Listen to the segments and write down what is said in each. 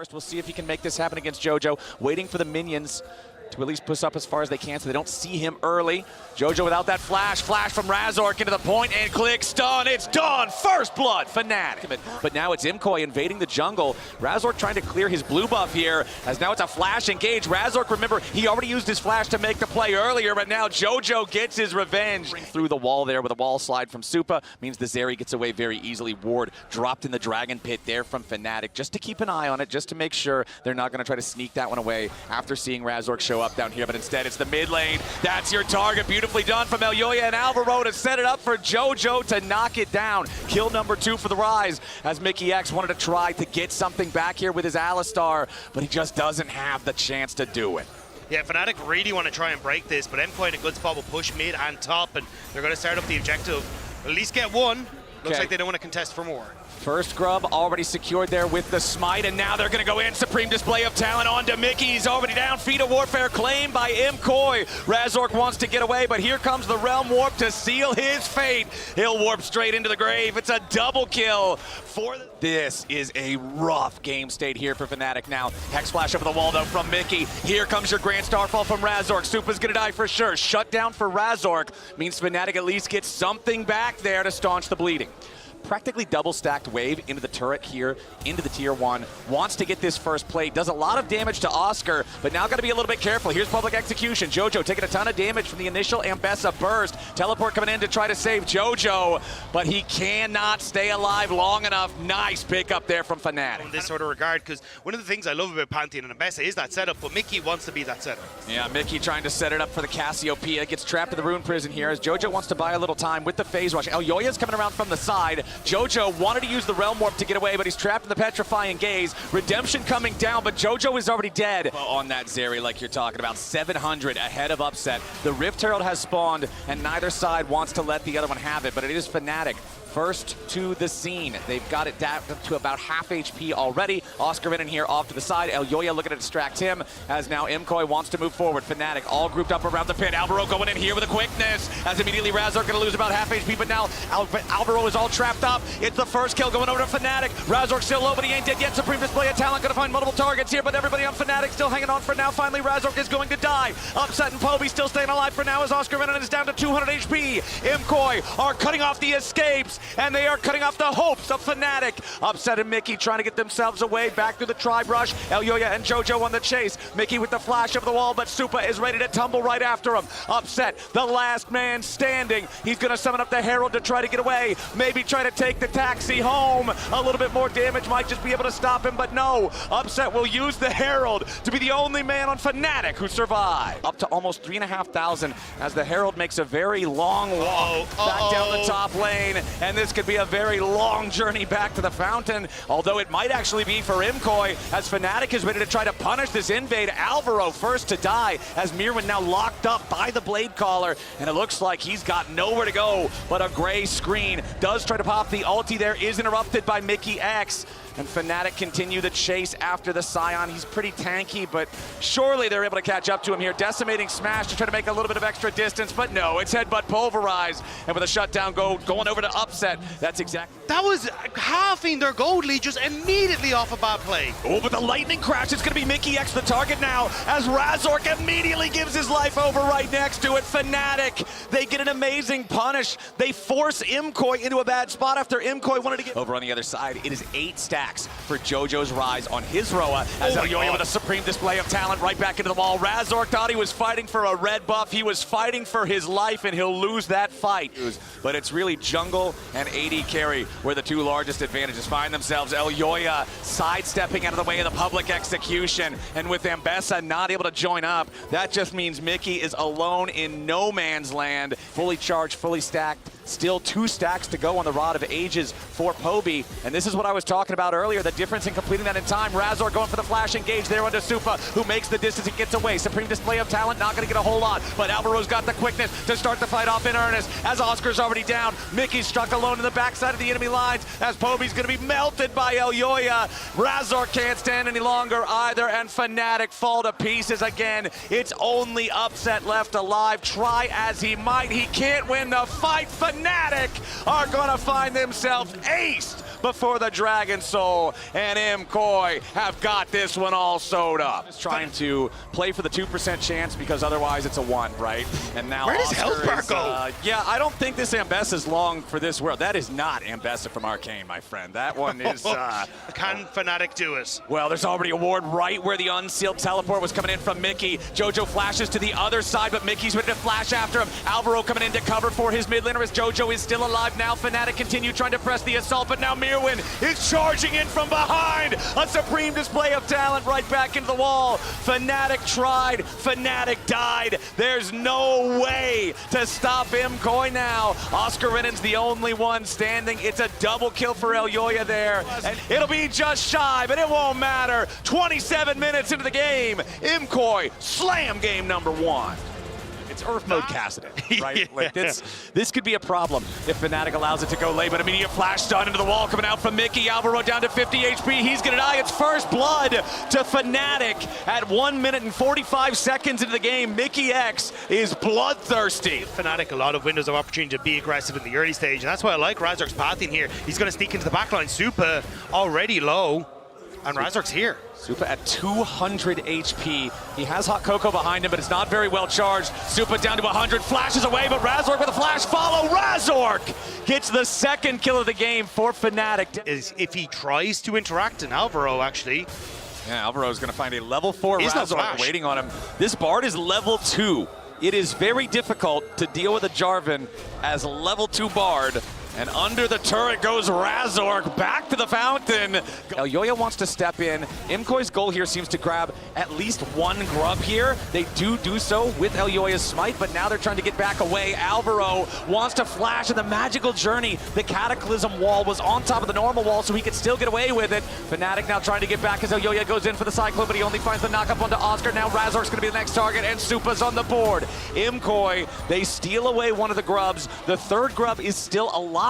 first. We'll see if he can make this happen against Jojo. Waiting for the minions to at least push up as far as they can so they don't see him early. Jojo without that flash from Razork into the point and click stun. It's done. First blood, Fnatic. But now it's MKOI invading the jungle. Razork trying to clear his blue buff here, as now it's a flash engage. Razork, remember, he already used his flash to make the play earlier, but now Jojo gets his revenge. Through the wall there with a wall slide from Supa means the Zeri gets away very easily. Ward dropped in the dragon pit there from Fnatic, just to keep an eye on it, just to make sure they're not going to try to sneak that one away after seeing Razork show up down here, but instead it's the mid lane. That's your target. Beautifully done from Elyoya and Alvaro to set it up for Jojo to knock it down. Kill number 2 for the Rise, as Mikyx wanted to try to get something back here with his Alistar, but he just doesn't have the chance to do it. Yeah, Fnatic really want to try and break this, but MKOI in a good spot will push mid and top, and they're going to start up the objective. At least get one. Looks like they don't want to contest for more. First grub already secured there with the smite, and now they're going to go in. Supreme display of talent onto Mikyx. He's already down. Feet of Warfare claimed by MKOI. Razork wants to get away, but here comes the Realm Warp to seal his fate. He'll warp straight into the grave. It's a double kill for This is a rough game state here for Fnatic now. Hex flash over the wall though from Mikyx. Here comes your Grand Starfall from Razork. Supa's going to die for sure. Shut down for Razork means Fnatic at least gets something back there to staunch the bleeding. Practically double stacked wave into the turret here, into the tier 1. Wants to get this first play. Does a lot of damage to Oscar, but now got to be a little bit careful. Here's public execution. Jojo taking a ton of damage from the initial Ambessa burst. Teleport coming in to try to save Jojo, but he cannot stay alive long enough. Nice pick up there from Fnatic. In this sort of regard, because one of the things I love about Pantheon and Ambessa is that setup, but Mikyx wants to be that setup. Yeah, Mikyx trying to set it up for the Cassiopeia. Gets trapped in the Rune Prison here as Jojo wants to buy a little time with the phase rush. Elyoya's coming around from the side. Jojo wanted to use the Realm Warp to get away, but he's trapped in the Petrifying Gaze. Redemption coming down, but Jojo is already dead. On that Zeri, like you're talking about, 700 ahead of Upset. The Rift Herald has spawned, and neither side wants to let the other one have it, but it is Fnatic first to the scene. They've got it down to about half HP already. Oscarinin here off to the side. Elyoya looking to distract him, as now MKOI wants to move forward. Fnatic all grouped up around the pit. Alvaro going in here with a quickness, as immediately Razork going to lose about half HP, but now Alvaro is all trapped up. It's the first kill going over to Fnatic. Razork still low, but he ain't dead yet. Supreme display of talent, going to find multiple targets here, but everybody on Fnatic still hanging on for now. Finally, Razork is going to die. Upset and Poby still staying alive for now, as Oscarinin is down to 200 HP. MKOI are cutting off the escapes, and they are cutting off the hopes of Fnatic. Upset and Mikyx trying to get themselves away back through the tribe rush. Elyoya and Jojo on the chase. Mikyx with the flash over the wall, but Supa is ready to tumble right after him. Upset, the last man standing. He's going to summon up the Herald to try to get away. Maybe try to take the taxi home. A little bit more damage might just be able to stop him, but no. Upset will use the Herald to be the only man on Fnatic who survived. Up to almost 3,500 as the Herald makes a very long walk back down the top lane, and this could be a very long journey back to the fountain, although it might actually be for MKOI, as Fnatic is ready to try to punish this invade. Alvaro first to die, as Myrwn now locked up by the Blade Caller, and it looks like he's got nowhere to go but a gray screen. Does try to pop the ulti there, is interrupted by Mikyx, and Fnatic continue the chase after the Scion. He's pretty tanky, but surely they're able to catch up to him here. Decimating smash to try to make a little bit of extra distance, but no, it's headbutt pulverize, and with a shutdown going over to Upset. That's exactly. That was halving their gold lead just immediately off a bad play. Oh, but the lightning crash, it's going to be Mikyx the target now, as Razork immediately gives his life over right next to it. Fnatic, they get an amazing punish. They force MKOI into a bad spot after MKOI wanted to get over on the other side. It is 8 stacks for Jojo's Rise on his Roa, as Elyoya with a supreme display of talent right back into the wall. Razork thought he was fighting for a red buff. He was fighting for his life, and he'll lose that fight. But it's really jungle and AD carry where the two largest advantages find themselves. Elyoya sidestepping out of the way of the public execution, and with Ambessa not able to join up, that just means Mikyx is alone in no man's land. Fully charged, fully stacked, still 2 stacks to go on the Rod of Ages for Poby, and this is what I was talking about earlier, the difference in completing that in time. Razork going for the flash engage there onto Supa, who makes the distance and gets away. Supreme display of talent, not going to get a whole lot, but Alvaro's got the quickness to start the fight off in earnest, as Oscar's already down. Mikyx stuck alone in the backside of the enemy lines, as Poby's going to be melted by Elyoya. Razork can't stand any longer either, and Fnatic fall to pieces again. It's only Upset left alive. Try as he might, he can't win the fight. Fnatic are going to find themselves aced before the Dragon Soul, and MKOI have got this one all sewed up. Just trying to play for the 2% chance because otherwise it's a 1, right? And now where does Oscar health bar go? Yeah, I don't think this Ambessa is long for this world. That is not Ambessa from Arcane, my friend. That one is... Can Fnatic do it? Well, there's already a ward right where the unsealed teleport was coming in from Mikyx. Jojo flashes to the other side, but Mickey's ready to flash after him. Alvaro coming in to cover for his mid laner as Jojo is still alive now. Fnatic continue trying to press the assault, but now Myrwn is charging in from behind. A supreme display of talent right back into the wall. Fnatic tried, Fnatic died. There's no way to stop MKOI now. Oscarinin's the only one standing. It's a double kill for Elyoya there. And it'll be just shy, but it won't matter. 27 minutes into the game, MKOI slam game number 1. It's Earth mode Kassadin, right? Yeah. Like this could be a problem if Fnatic allows it to go late, but immediate flash stun into the wall coming out from Mikyx. Alvaro down to 50 HP. He's gonna die. It's first blood to Fnatic at 1 minute and 45 seconds into the game. Mikyx is bloodthirsty. Fnatic a lot of windows of opportunity to be aggressive in the early stage, and that's why I like Razork's pathing here. He's gonna sneak into the backline. Supa already low, and Razork's here. Supa at 200 HP. He has Hot Cocoa behind him, but it's not very well charged. Supa down to 100, flashes away, but Razork with a flash follow. Razork gets the second kill of the game for Fnatic. Is if he tries to interact, and Alvaro actually. Yeah, Alvaro's gonna find a level 4 He's no Razork flash. waiting on him. This Bard is level 2. It is very difficult to deal with a Jarvan as a level 2 Bard. And under the turret goes Razork, back to the fountain. Elyoya wants to step in. MKOI's goal here seems to grab at least one grub here. They do so with Elyoya's smite, but now they're trying to get back away. Alvaro wants to flash in the magical journey. The Cataclysm wall was on top of the normal wall, so he could still get away with it. Fnatic now trying to get back as Elyoya goes in for the Cyclone, but he only finds the knockup onto Oscar. Now Razork's gonna be the next target, and Supa's on the board. MKOI, they steal away one of the grubs. The third grub is still alive,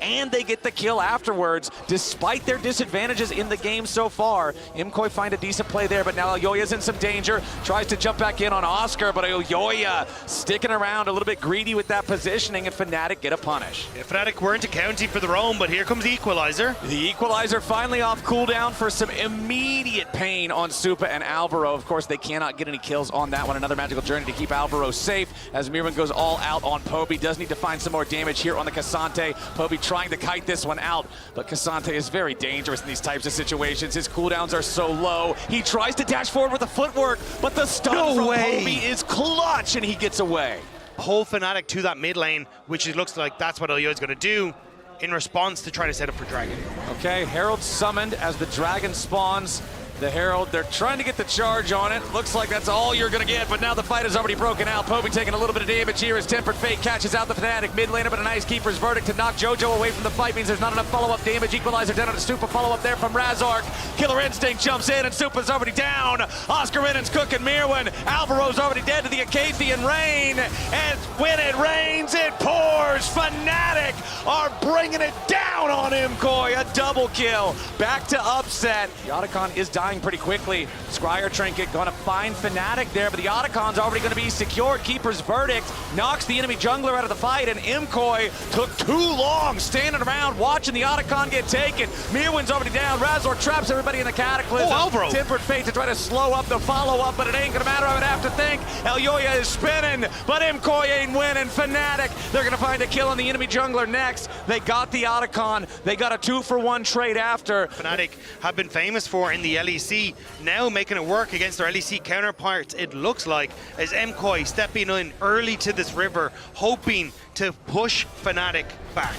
and they get the kill afterwards, despite their disadvantages in the game so far. MKOI find a decent play there, but now Elyoya's in some danger. Tries to jump back in on Oscar, but Elyoya sticking around a little bit greedy with that positioning, and Fnatic get a punish. Yeah, Fnatic weren't accounting for their own, but here comes the Equalizer. The Equalizer finally off cooldown for some immediate pain on Supa and Alvaro. Of course, they cannot get any kills on that one. Another magical journey to keep Alvaro safe as Myrwn goes all out on Poby. Does need to find some more damage here on the K'Sante. Poby trying to kite this one out, but K'Sante is very dangerous in these types of situations. His cooldowns are so low. He tries to dash forward with the footwork, but the stun from Poby is clutch, and he gets away. Pull Fnatic to that mid lane, which it looks like that's what Elyoya's going to do in response to trying to set up for Dragon. Okay, Herald summoned as the Dragon spawns. The Herald, they're trying to get the charge on it. Looks like that's all you're gonna get, but now the fight has already broken out. Poby taking a little bit of damage here as Tempered Fate catches out the Fnatic mid laner, but a nice keeper's verdict to knock Jojo away from the fight means there's not enough follow-up damage. Equalizer down on the Supa, follow-up there from Razork. Killer Instinct jumps in, and Supa's already down. Oscarinen's cooking Myrwn. Alvaro's already dead to the Acathian Rain, and when it rains, it pours. Fnatic are bringing it down on MKOI. A double kill. Back to Upset. The Otacon is dying pretty quickly. Scryer Trinket gonna find Fnatic there, but the Otacon's already gonna be secured. Keeper's verdict knocks the enemy jungler out of the fight, and MKOI took too long standing around watching the Otacon get taken. Myrwn's already down. Razork traps everybody in the Cataclysm. Oh, Alvaro. Tempered Fate to try to slow up the follow-up, but it ain't gonna matter. I would have to think. Elyoya is spinning, but MKOI ain't winning. Fnatic, they're gonna find a kill on the enemy jungler next. They got the Otacon. They got a 2-for-1 trade after. Fnatic have been famous for in the LEC, now making it work against their LEC counterparts, it looks like, as MKOI stepping in early to this river, hoping to push Fnatic back.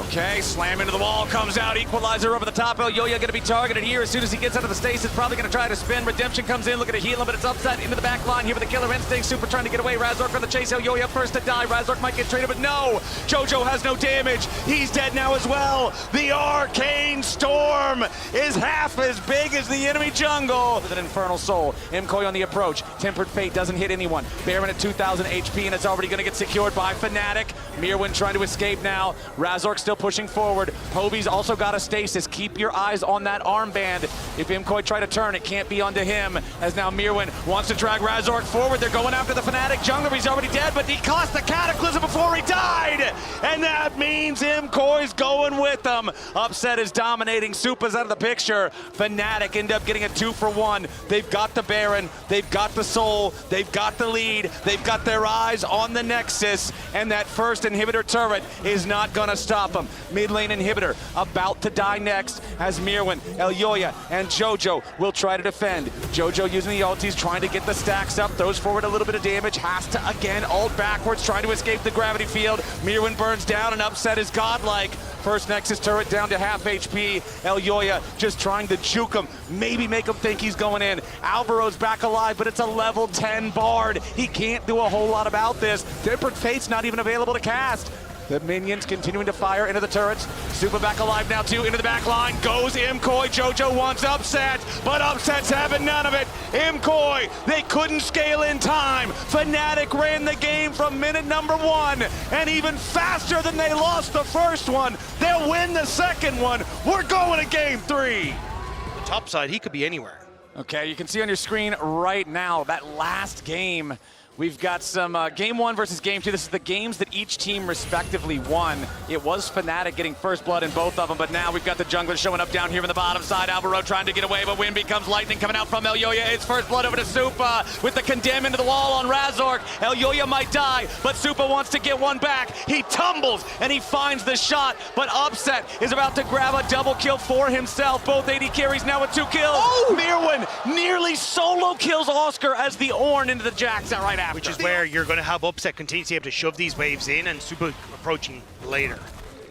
Okay, slam into the wall, comes out, Equalizer over the top. Elyoya gonna be targeted here as soon as he gets out of the stasis, probably gonna try to spin. Redemption comes in, looking to heal him, but it's Upset into the back line here with the Killer Instinct. Supa trying to get away, Razork on the chase. Elyoya first to die. Razork might get traded, but no! Jojo has no damage. He's dead now as well. The Arcane Storm is half as big as the enemy jungle. With an Infernal Soul, MKOI on the approach. Tempered Fate doesn't hit anyone. Baron at 2,000 HP, and it's already gonna get secured by Fnatic. Myrwn trying to escape now. Razork's still pushing forward. Poby's also got a stasis. Keep your eyes on that armband. If MKOI try to turn, it can't be onto him, as now Myrwn wants to drag Razork forward. They're going after the Fnatic jungler. He's already dead, but he cost the Cataclysm before he died, and that means MKOI's going with them. Upset is dominating. Supa's out of the picture. Fnatic end up getting a 2-for-1. They've got the Baron, they've got the Soul, they've got the lead, they've got their eyes on the Nexus, and that first inhibitor turret is not gonna stop them. Mid lane inhibitor about to die next, as Myrwn, Elyoya, and Jojo will try to defend. Jojo using the ultis, trying to get the stacks up, throws forward a little bit of damage, has to again ult backwards, trying to escape the gravity field. Myrwn burns down, and Upset is godlike. First Nexus turret down to half HP. Elyoya just trying to juke him, maybe make him think he's going in. Alvaro's back alive, but it's a level 10 Bard. He can't do a whole lot about this. Tempered Fate's not even available to cast. The minions continuing to fire into the turrets. Supa back alive now too, into the back line. Goes MKOI, Jojo wants Upset, but Upset's having none of it. MKOI, they couldn't scale in time. Fnatic ran the game from minute number 1, and even faster than they lost the first one. They'll win the second one. We're going to game 3. The top side, he could be anywhere. Okay, you can see on your screen right now that last game. We've got some game 1 versus game 2. This is the games that each team respectively won. It was Fnatic getting first blood in both of them, but now we've got the jungler showing up down here on the bottom side. Alvaro trying to get away, but wind becomes lightning coming out from Elyoya. It's first blood over to Supa with the condemn into the wall on Razork. Elyoya might die, but Supa wants to get one back. He tumbles and he finds the shot, but Upset is about to grab a double kill for himself. Both AD carries now with 2 kills. Oh! Myrwn nearly solo kills Oscar as the Ornn into the Jax right after. Which is where you're going to have Upset continuously able to shove these waves in, and Supa approaching later.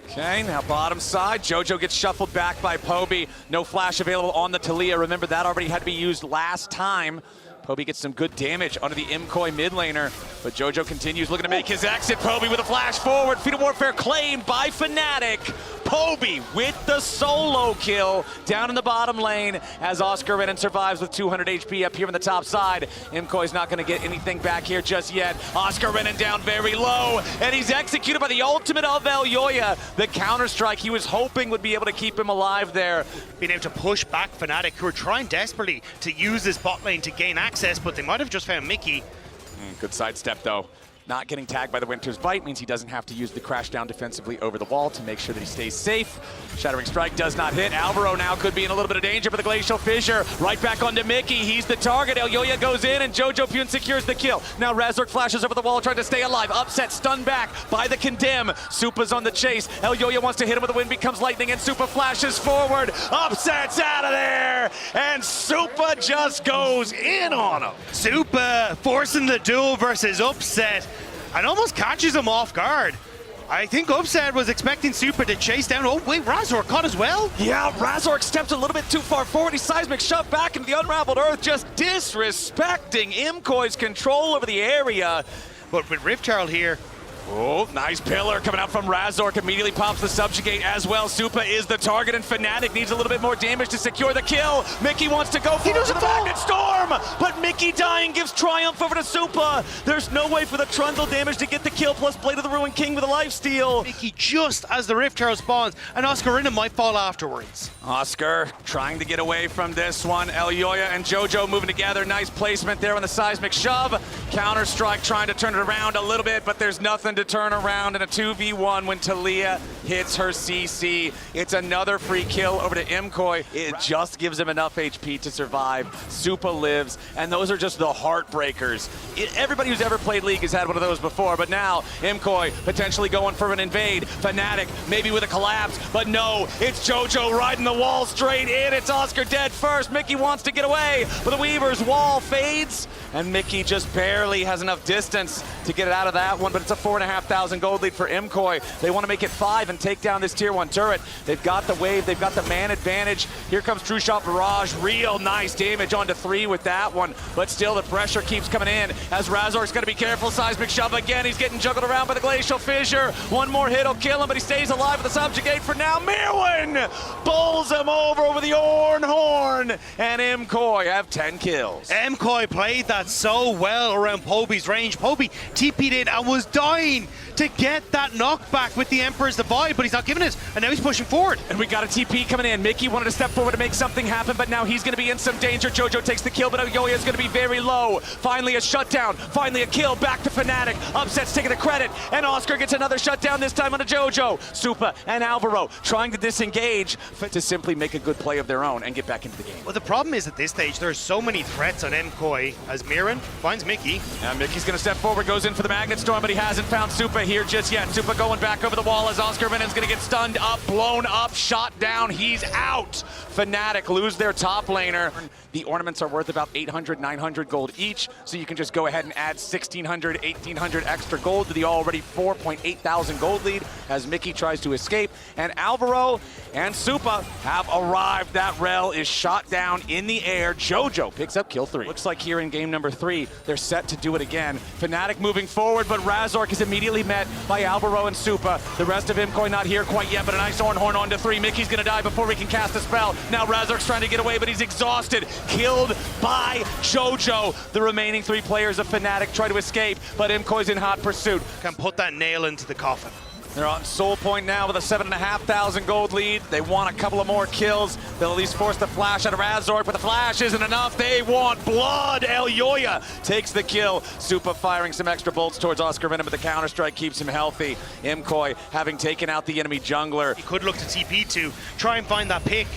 Okay, now bottom side, Jojo gets shuffled back by Poby. No flash available on the Talia. Remember, that already had to be used last time. Poby gets some good damage onto the MKOI mid laner, but Jojo continues looking to make his exit. Poby with a flash forward. Fetal Warfare claimed by Fnatic. Poby with the solo kill down in the bottom lane as Oscarinin survives with 200 HP up here on the top side. MKOI's not going to get anything back here just yet. Oscarinin down very low, and he's executed by the ultimate of Elyoya. The counter-strike he was hoping would be able to keep him alive there. Being able to push back Fnatic, who are trying desperately to use this bot lane to gain access, but they might have just found Mikyx. Good sidestep though. Not getting tagged by the Winter's Bite means he doesn't have to use the crash down defensively over the wall to make sure that he stays safe. Shattering Strike does not hit. Alvaro now could be in a little bit of danger for the Glacial Fissure. Right back onto Mikyx. He's the target. Elyoya goes in and Jojopyun secures the kill. Now Razork flashes over the wall trying to stay alive. Upset stunned back by the Condemn. Supa's on the chase. Elyoya wants to hit him with the wind becomes lightning and Supa flashes forward. Upset's out of there and Supa just goes in on him. Supa forcing the duel versus Upset and almost catches him off guard. I think Upset was expecting Supa to chase down. Oh wait, Razork caught as well? Yeah, Razork stepped a little bit too far forward. He seismic shoved back into the unraveled earth, just disrespecting MKOI's control over the area. But with Rift Herald here, oh, nice pillar coming out from Razork. Immediately pops the subjugate as well. Supa is the target, and Fnatic needs a little bit more damage to secure the kill. Mikyx wants to go for the Magnet Storm, but Mikyx dying gives triumph over to Supa. There's no way for the Trundle damage to get the kill, plus Blade of the Ruined King with a lifesteal. Mikyx just as the Rift Herald spawns, and Oscarinin might fall afterwards. Oscar trying to get away from this one. Elyoya and Jojo moving together. Nice placement there on the seismic shove. Counter-strike trying to turn it around a little bit, but there's nothing to turn around in a 2v1 when Talia hits her CC. It's another free kill over to MKOI. It just gives him enough HP to survive. Supa lives, and those are just the heartbreakers. Everybody who's ever played League has had one of those before, but now MKOI potentially going for an invade. Fnatic maybe with a collapse, but no, it's Jojo riding the wall straight in. It's Oscar dead first. Mikyx wants to get away, but the Weaver's wall fades, and Mikyx just barely has enough distance to get it out of that one, but it's a 4,500 gold lead for MKOI. They want to make it 5 and take down this tier 1 turret. They've got the wave, they've got the man advantage. Here comes True Shot Barrage, real nice damage onto 3 with that one, but still the pressure keeps coming in as Razork's going to be careful. Seismic shove again, he's getting juggled around by the Glacial Fissure. One more hit will kill him, but he stays alive with the subjugate for now. Myrwn bowls him over with the Ornn Horn, and MKOI have 10 kills. MKOI played that so well around Poby's range. Poby TP'd in and was dying to get that knockback with the Emperor's Device. side, but he's not giving it. And now he's pushing forward. And we got a TP coming in. Mikyx wanted to step forward to make something happen, but now he's going to be in some danger. Jojo takes the kill, but Elyoya is going to be very low. Finally a shutdown. Finally a kill. Back to Fnatic. Upset's taking the credit, and Oscar gets another shutdown, this time on a Jojo. Supa and Alvaro trying to disengage to simply make a good play of their own and get back into the game. Well, the problem is at this stage, there's so many threats on MKOI as Myrwn finds Mikyx. And Mikyx's going to step forward, goes in for the Magnet Storm, but he hasn't found Supa here just yet. Supa going back over the wall as Oscarinen's going to get stunned up, blown up, shot down. He's out. Fnatic lose their top laner. The ornaments are worth about 800, 900 gold each, so you can just go ahead and add 1,600, 1,800 extra gold to the already 4.8 thousand gold lead as Mikyx tries to escape. And Alvaro and Supa have arrived. That Rel is shot down in the air. Jojo picks up kill 3. Looks like here in game number 3, they're set to do it again. Fnatic moving forward, but Razork is immediately met by Alvaro and Supa. The rest of MKOI not here quite yet, but a nice horn onto 3. Mikyx's gonna die before he can cast a spell. Now Razork's trying to get away, but he's exhausted. Killed by Jojo. The remaining 3 players of Fnatic try to escape, but MKOI's in hot pursuit. Can put that nail into the coffin. They're on soul point now with a 7,500 gold lead. They want a couple of more kills. They'll at least force the flash out of Razork, but the flash isn't enough. They want blood. Elyoya takes the kill. Supa firing some extra bolts towards Oscarinin, but the counter-strike keeps him healthy. MKOI having taken out the enemy jungler. He could look to TP to try and find that pick,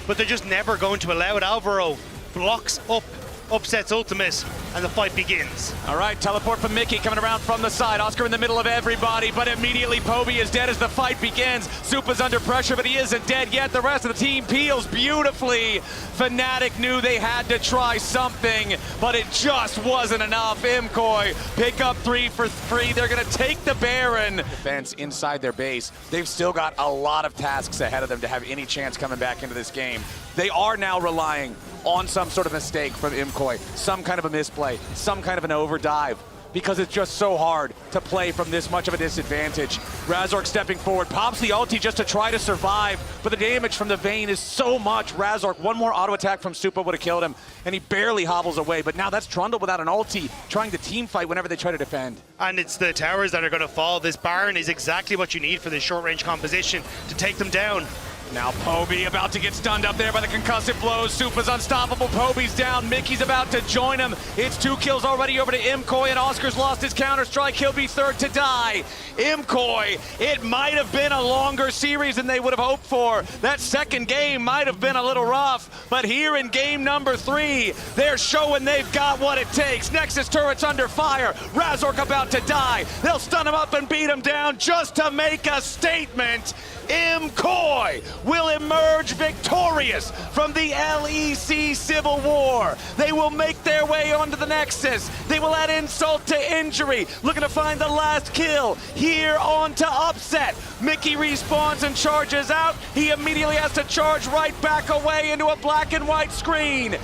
but they're just never going to allow it. Alvaro blocks up Upset's ultimate, and the fight begins. All right, teleport from Mikyx coming around from the side. Oscar in the middle of everybody, but immediately Poby is dead as the fight begins. Supa's under pressure, but he isn't dead yet. The rest of the team peels beautifully. Fnatic knew they had to try something, but it just wasn't enough. MKOI pick up 3 for 3. They're gonna take the Baron. Defense inside their base. They've still got a lot of tasks ahead of them to have any chance coming back into this game. They are now relying on some sort of mistake from MKOI, some kind of a misplay, some kind of an overdive, because it's just so hard to play from this much of a disadvantage. Razork stepping forward, pops the ulti just to try to survive, but the damage from the Vayne is so much. Razork, one more auto attack from Supa would have killed him, and he barely hobbles away, but now that's Trundle without an ulti, trying to team fight whenever they try to defend. And it's the towers that are going to fall. This Baron is exactly what you need for this short-range composition to take them down. Now Poby about to get stunned up there by the concussive blows. Supa's unstoppable. Poby's down. Mikyx's about to join him. It's 2 kills already over to MKOI, and Oscar's lost his counter-strike. He'll be third to die. MKOI, it might have been a longer series than they would have hoped for. That second game might have been a little rough, but here in game number 3, they're showing they've got what it takes. Nexus turret's under fire. Razork about to die. They'll stun him up and beat him down just to make a statement. MKOI will emerge victorious from the LEC Civil War. They will make their way onto the Nexus. They will add insult to injury, looking to find the last kill here onto Upset. Mikyx respawns and charges out. He immediately has to charge right back away into a black and white screen.